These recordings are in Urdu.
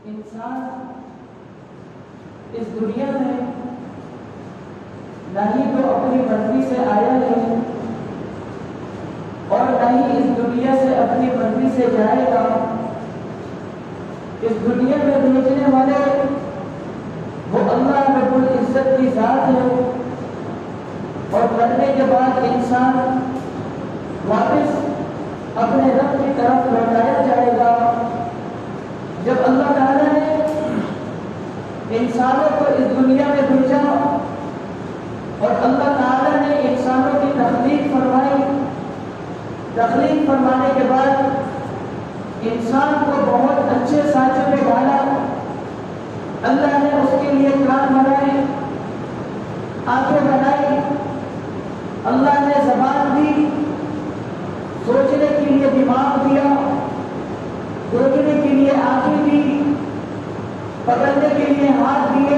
انسان اس دنیا میں نہ ہی تو اپنی مرضی سے آیا ہے اور نہ ہی اس دنیا سے اپنی مرضی سے جائے گا۔ اس دنیا میں بھیجنے والے وہ اللہ رب العزت کی ذات ہے، اور مرنے کے بعد انسان واپس اپنے رب کی طرف لوٹایا جائے گا۔ جب اللہ تعالیٰ نے انسانوں کو اس دنیا میں بھیجا اور اللہ تعالیٰ نے انسانوں کی تخلیق فرمائی، تخلیق فرمانے کے بعد انسان کو بہت اچھے سانچے میں ڈالا۔ اللہ نے اس کے لیے کان بنائے، آنکھیں بنائی، اللہ نے زبان دی، سوچنے کے لیے دماغ دیا، دیکھنے کے لیے آنکھیں دی، پکڑنے کے لیے ہاتھ دیے۔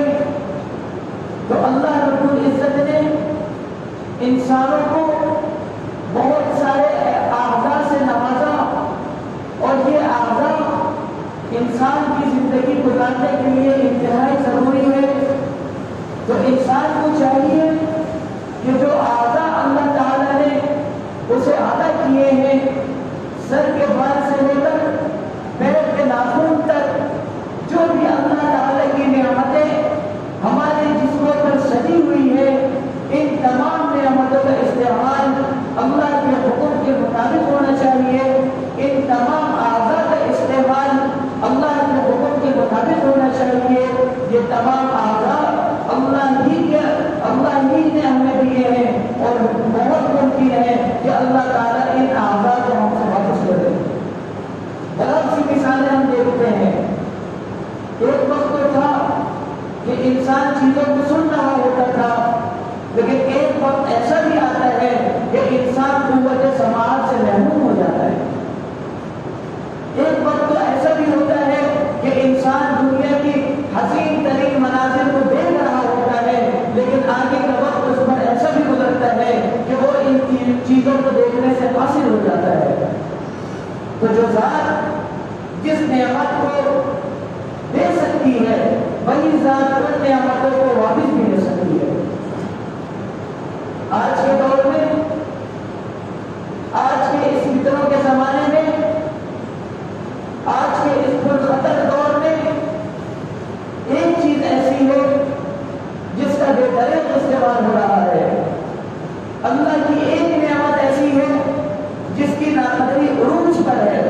تو اللہ رب العزت نے انسانوں کو بہت سارے اعضاء سے نوازا، اور یہ اعضاء انسان کی زندگی گزارنے کے لیے انتہائی ضروری ہے۔ تو انسان کو چاہیے کہ جو اعضاء اللہ تعالیٰ نے اسے عطا کیے ہیں، سر کے بال سے لے کر پیر کے ناخن تک، جو بھی اللہ تعالیٰ کی نعمتیں ہمارے جسموں پر سجی ہوئی ہے، ان تمام نعمتوں کا استعمال اللہ کے حکم کے مطابق ہونا چاہیے۔ ان تمام اعضاء کا استعمال اللہ کے حکم کے مطابق ہونا چاہیے۔ یہ تمام اعضاء اللہ ہی نے ہمیں دیے ہیں، اور بہت ممکن ہے کہ اللہ تعالیٰ ان اعضاء کو ہم سے واپس کر دے۔ بہت سی مثالیں ہم دیکھتے ہیں۔ ایک وقت تو تھا کہ انسان چیزوں کو سن رہا ہوتا تھا، لیکن ایک وقت ایسا بھی آتا ہے کہ انسان قوت سماعت سے محروم ہو جاتا ہے۔ ایک وقت تو ایسا بھی ہوتا ہے کہ انسان دنیا کی حسین ترین مناظر کو دیکھ رہا ہوتا ہے، لیکن آگے کا وقت اس پر ایسا بھی گزرتا ہے کہ وہ ان چیزوں کو دیکھنے سے قاصر ہو جاتا ہے۔ تو جو ذات جس نعمت کو دے سکتی ہے، وہی ذات ان نعمتوں کو واپس بھی دے سکتی ہے۔ آج کے دور میں، آج کے اس فتنوں کے زمانے میں، آج کے اس پرخطر دور میں ایک چیز ایسی ہے جس کا بے دریغ استعمال ہو رہا ہے۔ اللہ کی ایک نعمت ایسی ہے جس کی ناقدری عروج پر ہے،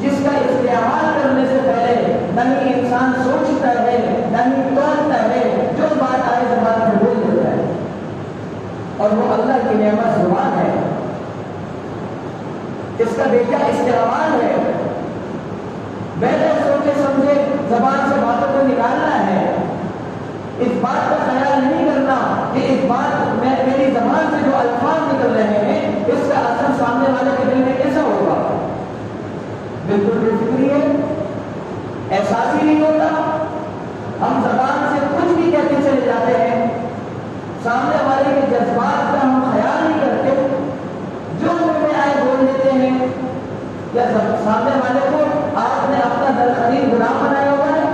جس کا استعمال کرنے سے پہلے نہ ہی انسان سوچتا ہے، نہ ہی توڑتا ہے، جو بات آئے زبان پر بول دیتا ہے، اور وہ اللہ کی نعمت زبان ہے۔ اس کا بیجا استعمال ہے، بغیر سوچے سمجھے زبان سے باتوں کو نکالنا ہے۔ اس بات کا خیال نہیں کرنا کہ اس بات میں میری زبان سے جو الفاظ نکل رہے ہیں اس کا اثر سامنے والے کے دل میں کیسا ہوگا۔ بالکل بے فکری ہے، احساس ہی نہیں ہوتا۔ ہم زبان سے کچھ بھی کہتے چلے جاتے ہیں، سامنے والے کے جذبات کا ہم خیال نہیں کرتے، جو منہ میں آئے بول دیتے ہیں۔ یا سامنے والے کو آپ نے اپنا در خرید غلام بنایا ہوا ہے،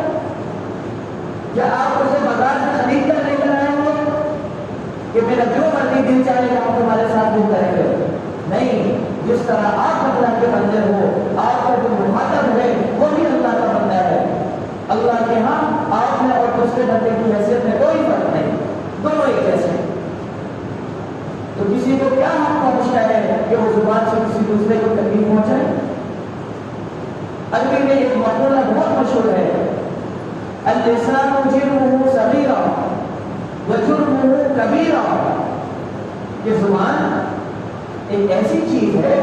یا آپ اسے بازار سے خرید کر لے کر آئے ہوئے کہ میرا جو مرضی دل چاہے گا ہم تمہارے ساتھ وہ کریں گے؟ نہیں، جس طرح آپ اللہ کے بندے ہو، آپ کا جو مخاطب ہے وہ بھی اللہ کا بندہ ہے۔ اللہ کے ہاں آپ میں اور دوسرے بندے کی حیثیت میں کوئی فرق نہیں، دونوں ایک جیسے۔ تو کسی کو کیا حق پہنچتا ہے کہ وہ زبان سے کسی دوسرے کو تکلیف پہنچائے؟ عربی میں ایک مقولہ بہت مشہور ہے، اللسان جرمہ صغیرہ وجرمہ کبیرہ۔ یہ زبان ایک ایسی چیز ہے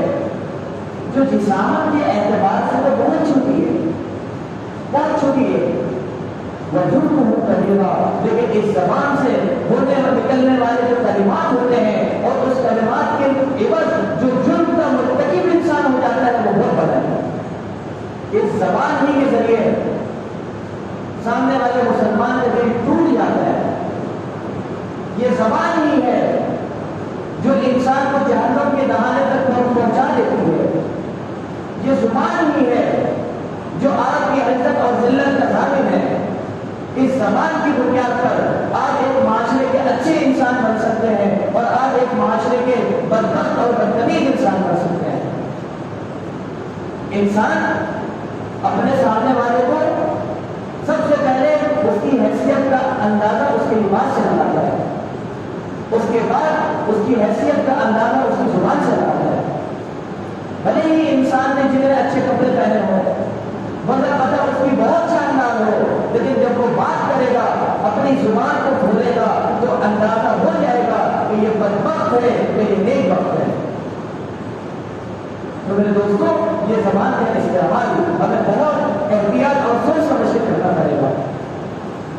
جو جسامت کے اعتبار سے تو بہت چھوٹی ہے، بہت چھوٹی ہے، وجرمہ کبیرہ، لیکن اس زبان سے ہونے اور نکلنے والے جو کلمات ہوتے ہیں اور اس کلمات کے عوض جو جرم کا مرتکب انسان ہو جاتا ہے وہ بہت بڑا ہے۔ اس زبان ہی کے ذریعے سامنے والے مسلمان کا دل ٹوٹ جاتا ہے۔ یہ زبان ہی ہے جو انسان کو جہنم کے دہانے تک پہنچا دیتی ہے۔ یہ زبان ہی ہے جو آپ کی عزت اور ذلت کا زبان کی بنیاد پر آج ایک معاشرے کے اچھے انسان بن سکتے ہیں اور آج ایک معاشرے کے بدبخت اور بدتمیز انسان بن سکتے ہیں. انسان اپنے سامنے والے کو سب سے پہلے اس کی حیثیت کا اندازہ اس کے لباس سے لگاتا ہے, اس کے بعد اس کی حیثیت کا اندازہ اس کی زبان سے لگاتا ہے. بھلے ہی انسان نے جتنے اچھے کپڑے پہنے ہوں, مگر پتہ اس کی بہت شاندار ہو, لیکن جب وہ بات کرے گا اپنی زبان کو کھولے گا تو اندازہ ہو جائے گا کہ یہ بدبخت ہے کہ یہ نیک وقت ہے. تو میرے دوستوں, یہ زبان کا استعمال ہمیں بہت احتیاط اور سوچ سمجھ کے کرنا پڑے گا.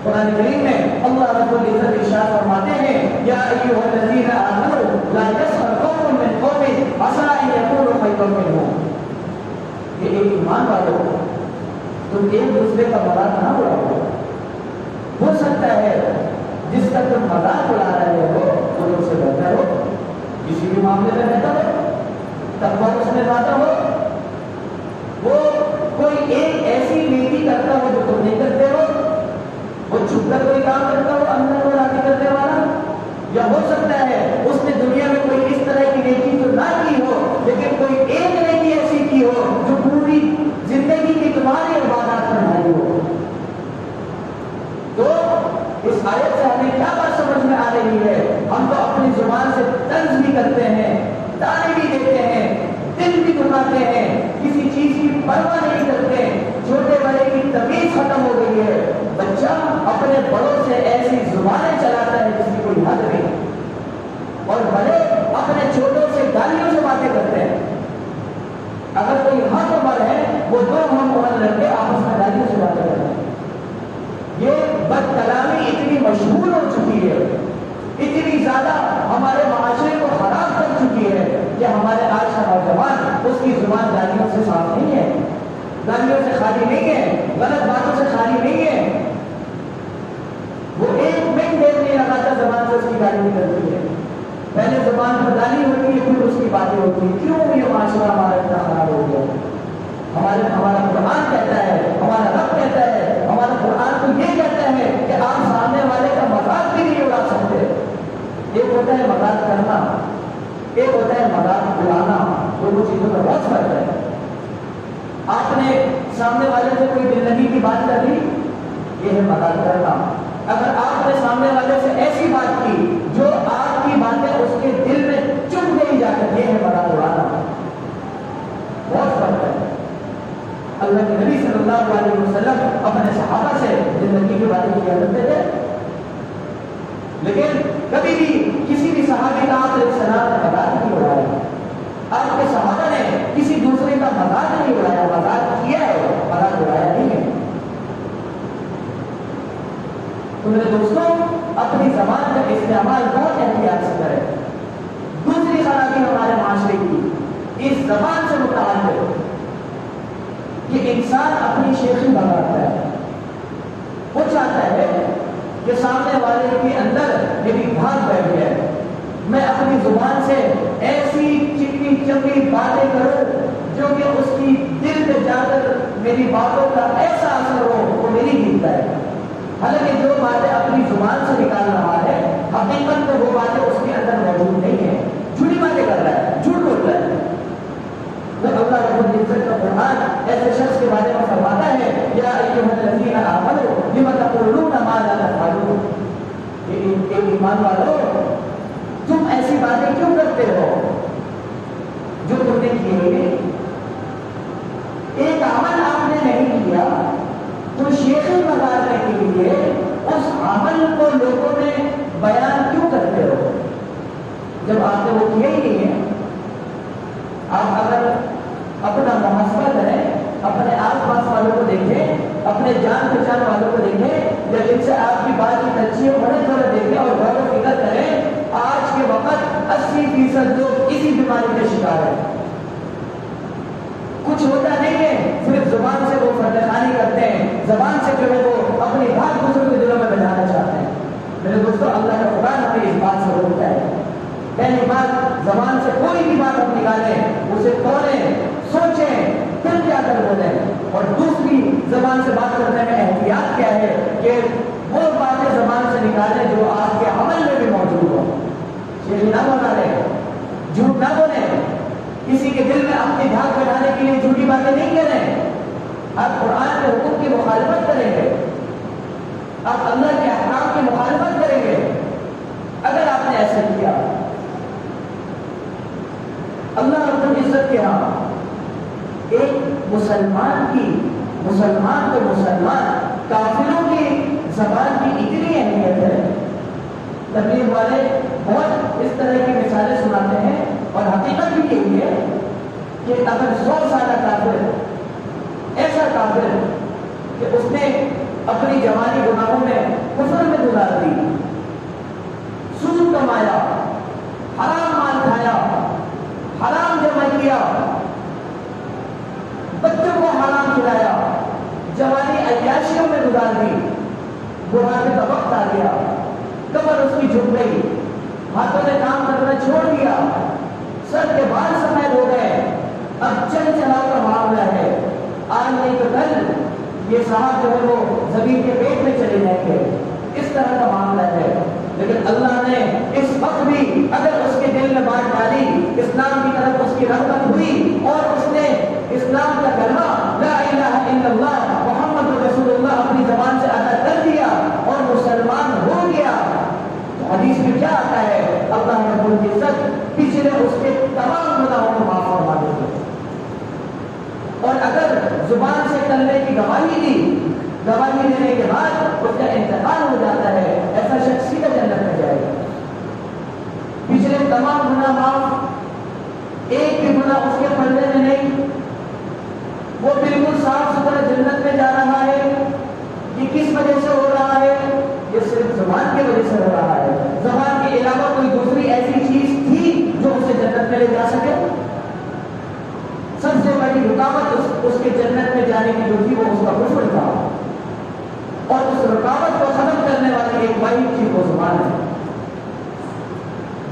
قرآن کریم میں اللہ رب العزت ارشاد فرماتے ہیں, یا ایھا الذین آمنوا لا یسخر قوم من قوم عسى ان یکونوا خیرا منهم. یہ ایک ایمان والوں, تم ایک دوسرے کا مذاق نہ اڑاؤ. ہو سکتا ہے جس کا تم مذاق اڑا رہے ہو وہ تم سے بہتر ہو, کسی بھی معاملے میں بہتر ہو, تقویٰ اس میں زیادہ ہو, وہ کوئی ایک ایسی نیکی کرتا ہو جو تم نہیں کرتے ہو, وہ چھپ کر کوئی کام کرتا ہو اندر کو راضی کرنے والا, یا ہو سکتا ہے اس نے دنیا میں کوئی اس طرح کی نیکی تو نہ کی ہو لیکن کوئی ایک نیکی ایسی کی ہو جو پوری زندگی کی تمہاری عبادات پر بھاری ہو. تو اس آیت سے ہمیں کیا بات سمجھ میں آ رہی ہے؟ ہم تو اپنی زبان سے طنز بھی کرتے ہیں, تانے بھی دیتے ہیں, دل بھی دکھاتے ہیں, کسی چیز کی پرواہ نہیں کرتے. چھوٹے بڑے کی تمیز ختم ہو گئی ہے. بچہ اپنے بڑوں سے ایسی زبانیں چلاتا ہے جس کی کوئی حد نہیں, اور بڑے اپنے چھوٹوں سے گالیوں سے باتیں کرتے ہیں. اگر کوئی ہم عمر ہے وہ دو ہم عمر لڑکے آپس میں گالیوں سے باتیں کرتے ہیں. یہ بد کلامی اتنی مشہور ہو چکی ہے, اتنی زیادہ ہمارے معاشرے کو خراب کر چکی ہے کہ ہمارے آج کا نوجوان اس کی زبان گالیوں سے صاف نہیں ہے, گالیوں سے خالی نہیں ہے, غلط باتوں سے خالی نہیں ہے. وہ ایک منٹ دیر نہیں لگاتا زبان سے اس کی گالی نکلتی ہے. پہلے زبان پر گالی ہوتی ہے پھر اس کی باتیں ہوتی ہیں. کیوں یہ معاشرہ ہمارا اتنا خراب ہو گیا؟ ہمارا قرآن کہتا ہے, ہمارا رب کہتا ہے, ہمارا قرآن تو یہ کہتا ہے کہ آپ سامنے والے کا مذاق بھی نہیں اڑا سکتے. ایک ہوتا ہے مذاق کرنا, ایک ہوتا ہے مذاق اڑانا. دونوں چیزوں کا بہت فرق ہے. آپ نے سامنے والے سے کوئی دل لگی کی بات کر لی, یہ ہے مذاق کرنا. اگر آپ نے سامنے والے سے ایسی بات کی جو آپ کی باتیں اس کے دل میں چپ گئی جا کر, یہ ہے مذاق اڑانا. بہت فرق ہے. اللہ کے نبی صلی اللہ علیہ وسلم اپنے صحابہ سے زندگی کی باتیں کیا کرتے تھے, لیکن کبھی بھی کسی بھی صحابی کا آپ علیہ السلام نے مذاق نہیں اڑایا. آپ کے صحابہ نے کسی دوسرے کا مذاق نہیں اڑایا, مذاق کیا ہے, مذاق اڑایا نہیں ہے. تو میرے دوستوں, اپنی زبان کا استعمال بہت احتیاط سے کریں. دوسری خرابی ہمارے معاشرے کی اس زبان سے متعلق ہے کہ انسان اپنی شیخی بگاڑتا ہے. وہ چاہتا ہے کہ سامنے والے کے اندر میری بھاگ بیٹھ جائے, میں اپنی زبان سے ایسی چکنی چپی باتیں کروں جو کہ اس کی دل میں جا کر میری باتوں کا ایسا اثر ہو وہ میری جیتتا ہے. حالانکہ جو باتیں اپنی زبان سے نکال رہا ہے حقیقت میں وہ باتیں اس کے اندر موجود نہیں ہیں, جھوٹی باتیں کر رہا ہے, جھوٹ بول رہا ہے. اللہ رب العزت کا قرآن ایسے شخص کے بارے میں فرماتا ہے, یا ایھا الذین آمنوا لم تقولون ما لا تفعلون. ایک ایمان والو, تم ایسی باتیں کیوں کرتے ہو جو تم نے کیے نہیں؟ ایک عمل آپ نے نہیں کیا تو شیخی بگاڑنے کے لیے اس عمل کو لوگوں میں بیان کیوں کرتے ہو جب آپ نے وہ کیا ہی نہیں ہے؟ آپ اگر اپنا محاسبہ کریں, اپنے آس پاس والوں کو دیکھیں, اپنے جان پہچان والوں کو دیکھیں, یا جن سے آپ کی بات کی تجزیہ بڑے تھوڑے دیکھیں اور غور و فکر کریں, آج کے وقت 80% لوگ اسی بیماری کے شکار ہیں. کچھ ہوتا نہیں ہے, صرف زبان سے وہ فتح خانی کرتے ہیں, زبان سے جو ہے وہ اپنی بات دوسروں کے دلوں میں بجانا چاہتے ہیں. میرے دوستوں, اللہ کا قرآن ہمیں اس بات سے روکتا ہے. پہلی بات, زبان سے کوئی بھی بات ہم نکالیں اسے توڑیں, سوچیں, پھر کیا کر بولیں. اور دوسری, زبان سے بات کرنے میں احتیاط کیا ہے کہ نہیں کریں، آپ قرآن کے حکم کی مخالفت کریں گے، آپ اللہ کے احکام کی مخالفت کریں گے، اگر آپ نے ایسا کیا اللہ رب العزت کے ہاں ایک مسلمان کو مسلمان کافروں کی زبان کی اتنی اہمیت ہے، تبلیغ والے بہت اس طرح کی مثالیں سناتے ہیں، اور حقیقت بھی یہی ہے کہ اگر 100 سالہ کافر، ایسا کافر کہ اس نے اپنی جوانی گناہوں میں کفر میں گزار دی، سود کمایا، حرام مال کھایا، حرام جمع کیا، بچوں کو حرام کھلایا، جوانی عیاشیوں میں گزار دی، بڑھاپے کا وقت آ گیا، کمر اس کی جھک گئی، ہاتھوں نے کام کرنا چھوڑ دیا، سر کے بال سفید ہو گئے، اب چل چلاؤ کا معاملہ ہے، آج نہیں تو کل یہ صاحب جو ہے وہ زمین کے پیٹ میں چلے جائیں گے، اس طرح کا معاملہ ہے۔ لیکن اللہ نے اس وقت بھی اگر اس کے دل میں بات ڈالی، اسلام کی طرف اس کی رغبت ہوئی اور اس نے اسلام کا کلمہ لا الہ الا اللہ محمد رسول اللہ اپنی زبان سے ادا کر دیا اور مسلمان ہو گیا، تو حدیث میں کیا آتا ہے؟ اللہ رب العزت پچھلے اس کے تمام گناہوں کو معاف فرما دیتے ہیں۔ اور اگر زبان سے کلمے کی گواہی دی، گواہی دینے کے بعد اس کا انتقال ہو جاتا ہے، ایسا شخص سیدھا جنت میں جائے گا، پچھلے تمام گناہ معاف، ایک بھی گناہ اس کے پلڑے میں نہیں، وہ بالکل صاف ستھرا جنت میں جا رہا ہے۔ یہ کس وجہ سے ہو رہا ہے؟ یہ صرف زبان کی وجہ سے ہو رہا ہے۔ زبان کے علاوہ کوئی دوسری ایسی چیز تھی جو اسے جنت میں لے جا سکے؟ سب سے بڑی رکاوٹ اس کے جنت میں جانے کی جو تھی وہ اس کا کفر تھا، اور اس رکاوٹ کو ختم کرنے والی ایک واحد چیز وہ زبان ہے۔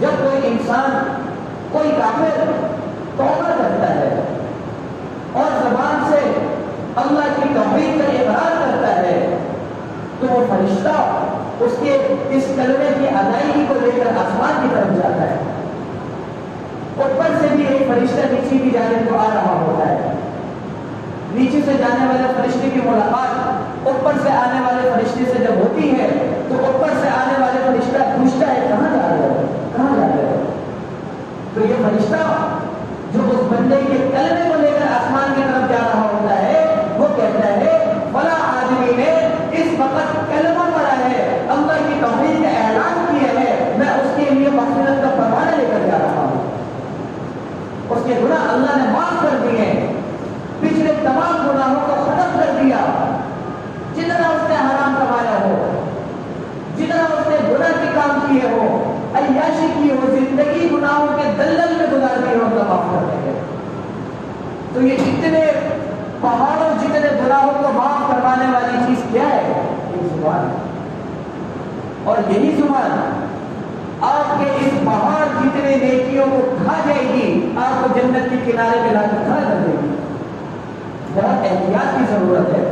جب کوئی انسان، کوئی کافر توبہ کرتا ہے اور زبان سے اللہ کی توحید کا اقرار کرتا ہے، تو وہ فرشتہ اس کے اس کلمے کی ادائیگی کو لے کر آسمان کی طرف جاتا ہے، اوپر سے بھی ایک فرشتہ نیچے کی جانب کو آ رہا ہوتا ہے، نیچے سے جانے والے فرشتے کی ملاقات اوپر سے آنے والے فرشتے سے جب ہوتی ہے تو اوپر سے آنے والے فرشتہ پوچھتا ہے کہاں جا رہے ہو، کہاں جا رہے ہو؟ تو یہ فرشتہ جو اس بندے کے کلمے کو لے کر آسمان کی طرف جا رہا ہوتا ہے، وہ کہتا ہے فلاں آدمی نے اس وقت کلمہ پڑھا ہے، اللہ کی توحید کا اعلان کیا ہے، میں اس کے لیے مغفرت کا فرمان لے کر جا رہا ہوں، اس کے گناہ اللہ نے معاف کر دیے، پچھلے تمام گناہوں کو ختم کر دیا، جتنا اس نے حرام کمایا ہو، جتنا اس نے گناہ کے کام کیے ہو، عیاشی کی ہو، زندگی گناہوں کے دلدل میں گزار دی ہو، اللہ معاف کر دیں گے۔ تو یہ اتنے پہاڑوں جتنے گناہوں کو معاف کروانے والی چیز کیا ہے؟ یہ زبان ہے، اور یہی زبان آپ کے اس پہاڑ جتنے نیکیوں کو کھا جائے گی، آپ کو جنت کے کنارے پہ لا کر کھڑا کر دے گی۔ بہت احتیاط کی ضرورت ہے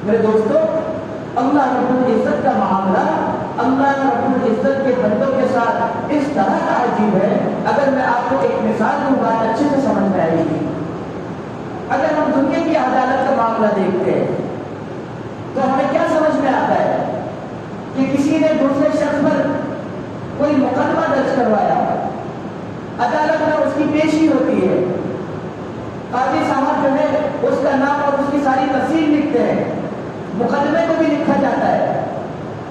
میرے دوستو۔ اللہ رب العزت کا معاملہ اللہ رب العزت کے بندوں کے ساتھ اس طرح کا عجیب ہے، اگر میں آپ کو ایک مثال دوں بات اچھے سے سمجھ میں آئے گی۔ اگر ہم دنیا کی عدالت کا معاملہ دیکھتے ہیں تو ہمیں کیا سمجھ میں آتا ہے کہ کسی نے دوسرے شخص پر کوئی مقدمہ درج کروایا، عدالت میں اس کی پیشی ہوتی ہے، قاضی صاحب جو ہے اس کا نام اور اس کی ساری تفصیل لکھتے ہیں، مقدمے کو بھی لکھا جاتا ہے،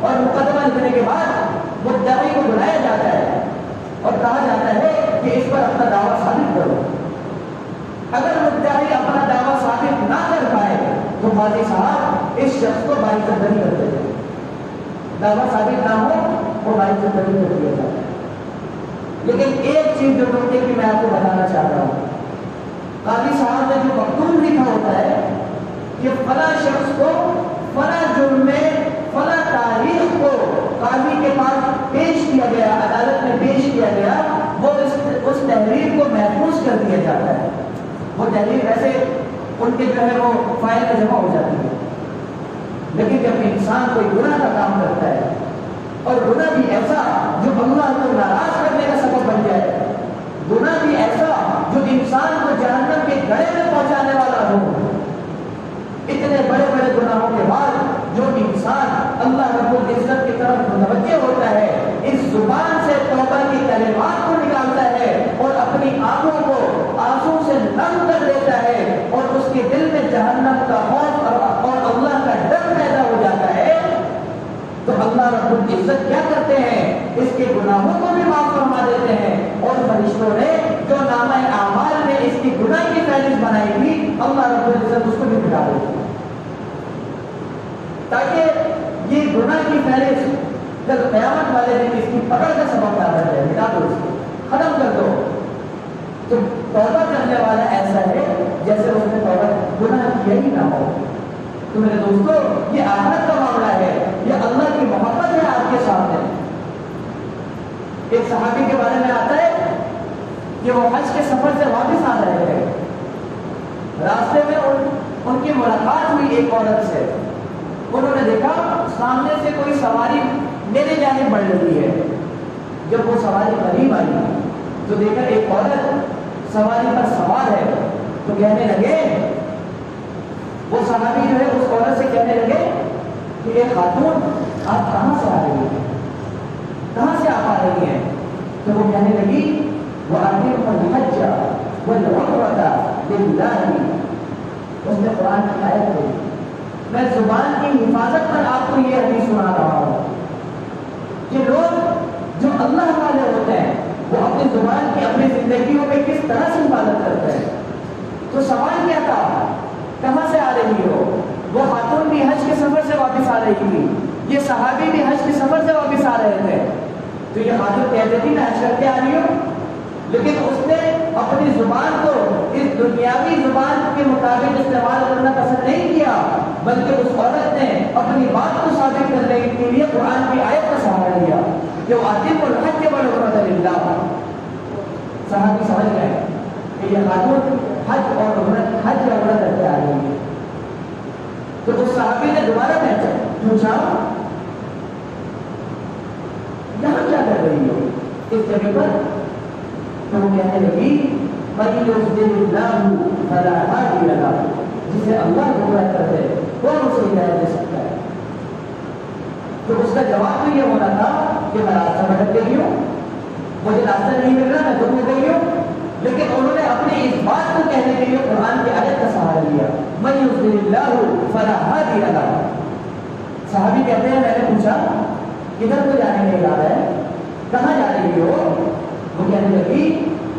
اور مقدمہ لکھنے کے بعد مدعی کو بلایا جاتا ہے اور کہا جاتا ہے کہ اس پر اپنا دعویٰ ثابت کرو۔ اگر مدعی اپنا دعویٰ ثابت نہ کر پائے تو قاضی صاحب اس شخص کو باعث بری کر دیتے ہیں، دعویٰ ثابت نہ ہو وہ باعث بری کر دیا جاتا ہے۔ لیکن ایک چیز جو نقطے کی میں آپ کو بتانا چاہتا ہوں، قاضی صاحب نے جو مکتوب لکھا ہوتا ہے کہ فلاں شخص کو فلاں جرم میں فلاں تاریخ کو قاضی کے پاس پیش کیا گیا، عدالت میں پیش کیا گیا، وہ اس تحریر کو محفوظ کر دیا جاتا ہے۔ وہ تحریر ویسے ان کے جو ہے وہ فائل میں جمع ہو جاتی ہے، لیکن جب انسان کوئی گناہ کا کام کرتا ہے اور گناہ بھی ایسا جو اللہ کو ناراض کرنے کا سبب بن جائے، گناہ بھی ایسا جو انسان کو جہنم کے گڑے میں پہنچانے والا ہو. اتنے بڑے بڑے گناہوں کے بعد جو انسان اللہ رب العزت کی طرف متوجہ ہوتا ہے، اس زبان سے توبہ کی کلمات کو نکالتا ہے اور اپنی آنکھوں کو آنسو سے نم کر دیتا ہے اور اس کے دل میں جہنم کا خوف اور اللہ کا ڈر پیدا ہو جاتا ہے، تو اللہ رب العزت کیا کرتے ہیں؟ اس کے گناہوں کو بھی معاف فرما دیتے ہیں. اور فرشتوں نے جو نامہ اعمال میں اس کی گناہ کی فہرست بنائی تھی، اللہ رب العزت اس کو بھی مٹا دیتے ہیں، تاکہ یہ گناہ کی فہرست جب قیامت والے دن اس کی پکڑ کا سبب نہ بن جائے. مٹا دو، اس کو ختم کر دو. تو توبہ کرنے والا ایسا ہے جیسے اس نے توبہ گناہ کیا ہی نہ ہو. تو میرے دوستو، یہ آخرت کا معاملہ ہے، یہ اللہ کی محبت ہے آپ کے سامنے. ایک صحابی کے بارے میں آتا ہے کہ وہ حج کے سفر سے واپس آ رہے تھے. راستے میں ان کی ملاقات ہوئی ایک عورت سے. انہوں نے دیکھا سامنے سے کوئی سواری میرے جانب بڑھ رہی ہے. جب وہ سواری قریب آئی تو دیکھا ایک عورت سواری پر سوار ہے. تو کہنے لگے، وہ صحابی جو ہے اس عورت سے کہنے لگے کہ اے خاتون، آپ کہاں سے آ رہی ہیں، کہاں سے آپ آ رہی ہیں؟ تو وہ کہنے لگی، وَأَقِمُوا الْحَجَّ وَالْعُمْرَةَ لِلَّهِ. اس نے قرآن کی آیت پڑھی. میں زبان کی حفاظت پر آپ کو یہ حدیث سنا رہا ہوں کہ لوگ جو اللہ والے ہوتے ہیں وہ اپنی زبان کی اپنی زندگیوں میں کس طرح سے حفاظت کرتے ہیں. تو سوال کیا تھا؟ کہاں سے آ رہی ہو؟ وہ خاتون بھی حج کے سفر سے واپس آ رہی تھی، یہ صحابی بھی حج کے سفر سے واپس آ رہے تھے. تو یہ خاتون کہتے تھی میں حج کر کے آ رہی ہوں، لیکن اس نے اپنی زبان کو اس دنیاوی زبان کے مطابق استعمال کرنا پسند نہیں کیا، بلکہ اس عورت نے اپنی بات کو ثابت کرنے کے لیے قرآن کی آیت کا سہارا لیا کہ وَأَقِمُوا الْحَجَّ وَالْعُمْرَةَ لِلَّهِ. صحابی سمجھ گئے کہ یہ خاتون حج اور حج یا عمرہ کر کے آ رہی ہے. تو اس صحابی نے دوبارہ پوچھا، یہاں کیا کر رہی ہو اس جگہ پر؟ تو وہ کہنے لگی، مَن يُضْلِلِ اللَّهُ فَلَا هَادِيَ لَهُ. جسے اللہ گمراہ کر دے کون اسے ہدایت دے سکتا ہے؟ تو اس کا جواب تو یہ ہونا تھا کہ میں راستہ بھٹک گئی ہوں، مجھے راستہ نہیں مل رہا، میں گم ہو گئی ہوں. لیکن انہوں نے اپنی اس بات کو کہنے کے لیے قرآن کی آیت کا سہارا لیا، مَن يُضْلِلِ اللَّهُ فَلَا هَادِيَ لَهُ. صحابی کہتے ہیں میں نے پوچھا کدھر کو جانے کا ارادہ ہے، کہاں جا رہی ہو؟ وہ کہنے لگی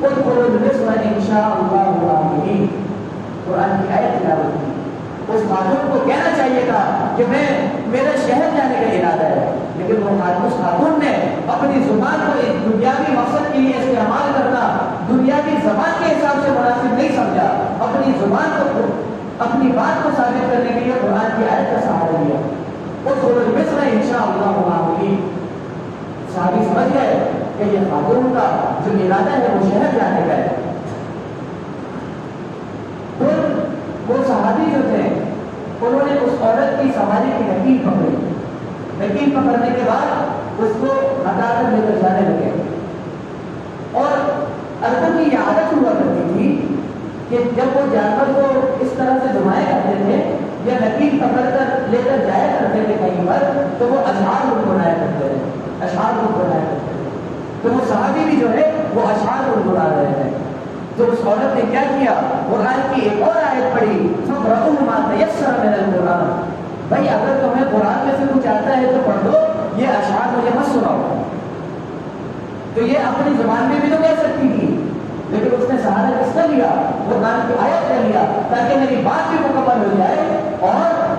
ادخلوا مصر ان شاء اللہ آمنین. قرآن کی آیت تلاوت کی. اس خاتون کو کہنا چاہیے تھا کہ میرا شہر جانے کا ارادہ ہے، لیکن وہ اس خاتون نے اپنی زبان کو ایک دنیاوی مقصد کے لیے استعمال کرنا دنیاوی زبان کے حساب سے مناسب نہیں سمجھا. اپنی زبان کو اپنی بات کو ثابت کرنے کے لیے قرآن کی آیت کا سہارا لیا. ادخلوا مصر ان شاء اللہ آمنین. صحابی سمجھ گئے کہ یہ خاتون کا جو ارادہ ہے وہ شہر جانے کا ہے. پھر وہ صحابی جو تھے انہوں نے اس عورت کی سواری کی نکیل پکڑی. نکیل پکڑنے کے بعد اس کو ہٹا کر لے کر جانے لگے. اور عربوں کی یہ عادت ہوا کرتی تھی کہ جب وہ جانور کو اس طرح سے گھمایا کرتے تھے یا نکیل پکڑ کر لے کر جایا کرتے تھے کہیں پر، تو وہ اشعار گنگنایا کرتے تھے، اشعار گنگنایا کرتے تھے. تو وہ صحابی بھی جو ہے وہ اشعار گنگنا رہے ہیں. تو اس عورت نے کیا کیا؟ قرآن کی ایک اور آیت پڑھی، فَقْرَؤُوا مَا تَيَسَّرَ مِنَ الْقُرْآنِ. بھائی اگر تمہیں قرآن میں سے کچھ آتا ہے تو پڑھ دو، یہ اشعار مجھے مت سناؤ. تو یہ اپنی زبان میں بھی تو کہہ سکتی تھی، لیکن اس نے سہارا کس کا لیا؟ قرآن کی آیت کا لیا، تاکہ میری بات بھی مکمل ہو جائے اور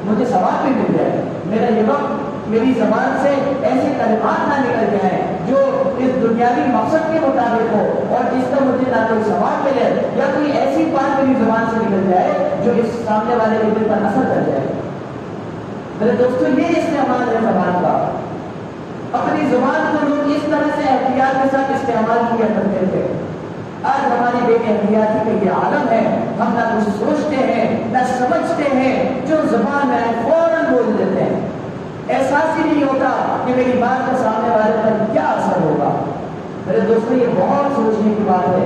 مجھے ثواب بھی مل جائے. میرا یہ وقت میری زبان سے ایسے کلمات نہ نکل جائیں جو اس دنیاوی مقصد کے مطابق ہو اور جس کا مجھے نہ کوئی ثواب ملے، یا کوئی ایسی بات میری زبان سے نکل جائے جو اس سامنے والے کے دل پر اثر کر جائے. میرے دوستو یہ استعمال ہے زبان کا. اپنی زبان کو لوگ اس طرح سے احتیاط کے ساتھ استعمال کیا کرتے تھے. آج ہماری بے احتیاطی کا یہ عالم ہے، ہم نہ کچھ سوچتے ہیں نہ سمجھتے ہیں، جو زبان ہے فوراً بول دیتے ہیں. احساس ہی نہیں ہوتا کہ میری بات کا سامنے والے پر کیا اثر ہوگا. میرے دوستوں یہ بہت سوچنے کی بات ہے.